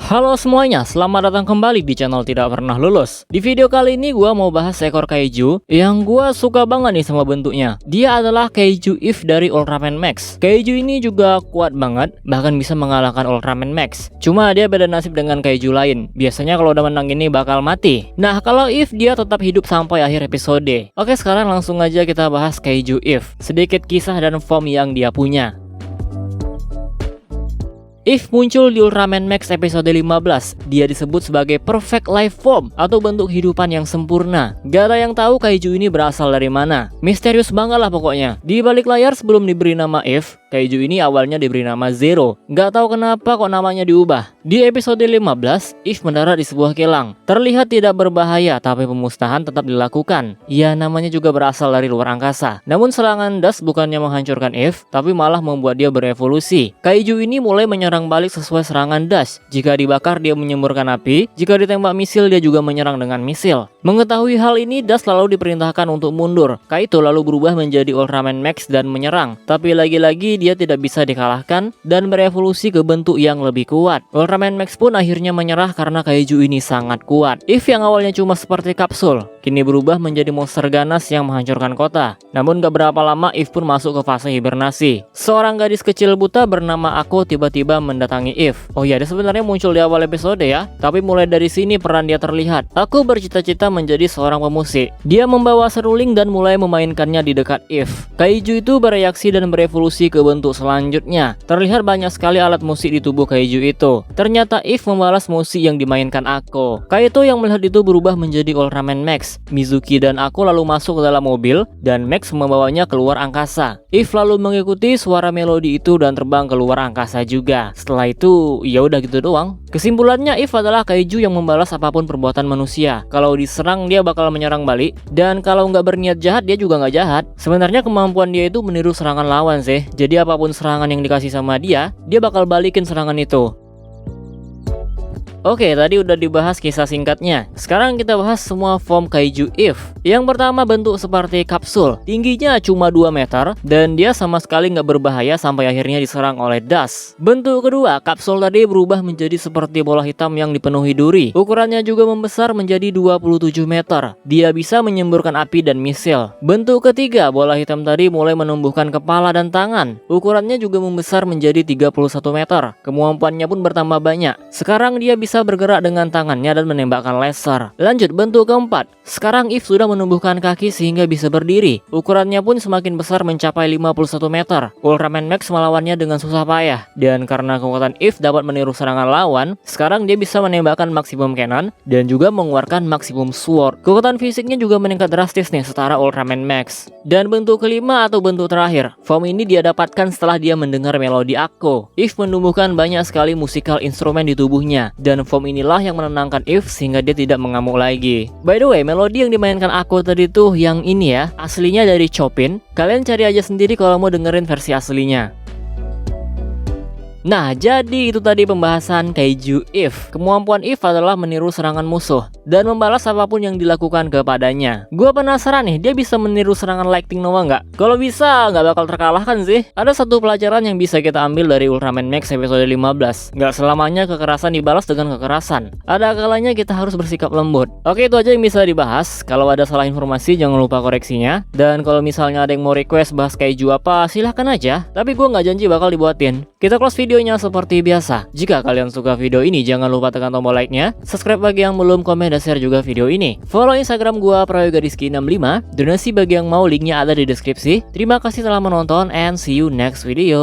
Halo semuanya, selamat datang kembali di channel Tidak Pernah Lulus. Di video kali ini gua mau bahas seekor kaiju yang gua suka banget nih sama bentuknya. Dia adalah kaiju If dari Ultraman Max. Kaiju ini juga kuat banget, bahkan bisa mengalahkan Ultraman Max. Cuma dia beda nasib dengan kaiju lain. Biasanya kalau udah menang ini bakal mati. Nah, kalau If dia tetap hidup sampai akhir episode. Oke, sekarang langsung aja kita bahas kaiju If. Sedikit kisah dan form yang dia punya. If muncul di Ultraman Max episode 15, dia disebut sebagai perfect life form atau bentuk kehidupan yang sempurna. Gak ada yang tahu kaiju ini berasal dari mana. Misterius banget lah pokoknya. Di balik layar sebelum diberi nama If, kaiju ini awalnya diberi nama Zero. Gak tahu kenapa kok namanya diubah. Di episode 15, If mendarat di sebuah kilang. Terlihat tidak berbahaya, tapi pemusnahan tetap dilakukan. Ya, namanya juga berasal dari luar angkasa. Namun serangan Dust bukannya menghancurkan If, tapi malah membuat dia berevolusi. Kaiju ini mulai menyerang balik sesuai serangan Dust. Jika dibakar dia menyemburkan api, jika ditembak misil dia juga menyerang dengan misil. Mengetahui hal ini, Dust lalu diperintahkan untuk mundur. Kaito lalu berubah menjadi Ultraman Max dan menyerang. Tapi lagi-lagi dia tidak bisa dikalahkan dan berevolusi ke bentuk yang lebih kuat. Ultraman Max pun akhirnya menyerah karena kaiju ini sangat kuat. If yang awalnya cuma seperti kapsul, kini berubah menjadi monster ganas yang menghancurkan kota. Namun gak berapa lama If pun masuk ke fase hibernasi. Seorang gadis kecil buta bernama Ako tiba-tiba mendatangi If. Oh ya, dia sebenarnya muncul di awal episode ya, tapi mulai dari sini peran dia terlihat. Aku bercita-cita menjadi seorang pemusik. Dia membawa seruling dan mulai memainkannya di dekat If. Kaiju itu bereaksi dan berevolusi ke bentuk selanjutnya. Terlihat banyak sekali alat musik di tubuh kaiju itu. Ternyata If membalas musik yang dimainkan Ako. Kaito yang melihat itu berubah menjadi Ultraman Max. Mizuki dan Ako lalu masuk ke dalam mobil dan Max membawanya keluar angkasa. If lalu mengikuti suara melodi itu dan terbang keluar angkasa juga. Setelah itu, ya udah gitu doang. Kesimpulannya, If adalah kaiju yang membalas apapun perbuatan manusia. Kalau diserang dia bakal menyerang balik, dan kalau nggak berniat jahat dia juga nggak jahat. Sebenarnya kemampuan dia itu meniru serangan lawan sih. Jadi apapun serangan yang dikasih sama dia bakal balikin serangan itu. Oke, tadi udah dibahas kisah singkatnya. Sekarang kita bahas semua form kaiju If. Yang pertama bentuk seperti kapsul. Tingginya cuma 2 meter dan dia sama sekali nggak berbahaya sampai akhirnya diserang oleh Dust. Bentuk kedua, kapsul tadi berubah menjadi seperti bola hitam yang dipenuhi duri. Ukurannya juga membesar menjadi 27 meter. Dia bisa menyemburkan api dan misil. Bentuk ketiga, bola hitam tadi mulai menumbuhkan kepala dan tangan. Ukurannya juga membesar menjadi 31 meter. Kemampuannya pun bertambah banyak. Sekarang dia bisa bergerak dengan tangannya dan menembakkan laser. Lanjut, bentuk keempat. Sekarang If sudah menumbuhkan kaki sehingga bisa berdiri. Ukurannya pun semakin besar mencapai 51 meter. Ultraman Max melawannya dengan susah payah. Dan karena kekuatan If dapat meniru serangan lawan, sekarang dia bisa menembakkan maksimum cannon dan juga mengeluarkan maksimum sword. Kekuatan fisiknya juga meningkat drastis nih setara Ultraman Max. Dan bentuk kelima atau bentuk terakhir, form ini dia dapatkan setelah dia mendengar melodi Ako. If menumbuhkan banyak sekali musikal instrumen di tubuhnya, dan form inilah yang menenangkan If sehingga dia tidak mengamuk lagi. By the way, melodi yang dimainkan Ako tadi tuh yang ini ya, aslinya dari Chopin. Kalian cari aja sendiri kalau mau dengerin versi aslinya. Nah, jadi itu tadi pembahasan kaiju If. Kemampuan If adalah meniru serangan musuh dan membalas apapun yang dilakukan kepadanya. Gua penasaran nih, dia bisa meniru serangan Lightning Nova nggak? Kalau bisa, nggak bakal terkalahkan sih. Ada satu pelajaran yang bisa kita ambil dari Ultraman Max episode 15. Nggak selamanya kekerasan dibalas dengan kekerasan. Ada kalanya kita harus bersikap lembut. Oke, itu aja yang bisa dibahas. Kalau ada salah informasi, jangan lupa koreksinya. Dan kalau misalnya ada yang mau request bahas kaiju apa, silahkan aja. Tapi gua nggak janji bakal dibuatin. Kita close videonya seperti biasa. Jika kalian suka video ini, jangan lupa tekan tombol like-nya, subscribe bagi yang belum, komen dan share juga video ini. Follow Instagram gua prayogadiski65, donasi bagi yang mau, linknya ada di deskripsi. Terima kasih telah menonton and see you next video.